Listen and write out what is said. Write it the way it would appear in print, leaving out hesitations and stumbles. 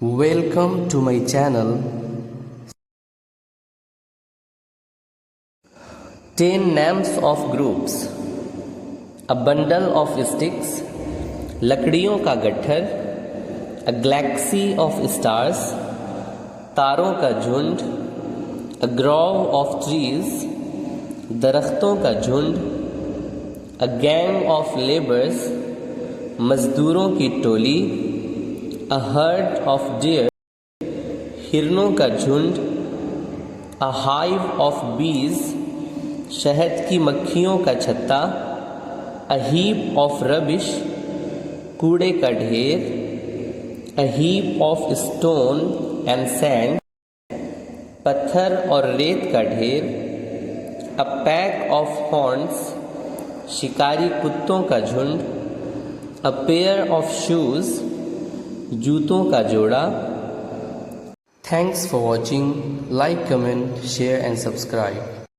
Welcome to my channel. 10 names of groups. A bundle of sticks. लकड़ियों का गट्ठर. A galaxy of stars. तारों का झुंड. A grove of trees. दरख्तों का झुंड. A gang of laborers. मजदूरों की टोली. A herd of deer. हिरनों का झुंड. A hive of bees. शहद की मक्खियों का छत्ता. A heap of rubbish. कूड़े का ढेर. A heap of stone and sand. पत्थर और रेत का ढेर. A pack of hounds. शिकारी कुत्तों का झुंड. A pair of shoes. जूतों का जोड़ा. Thanks for watching. Like, comment, share and subscribe.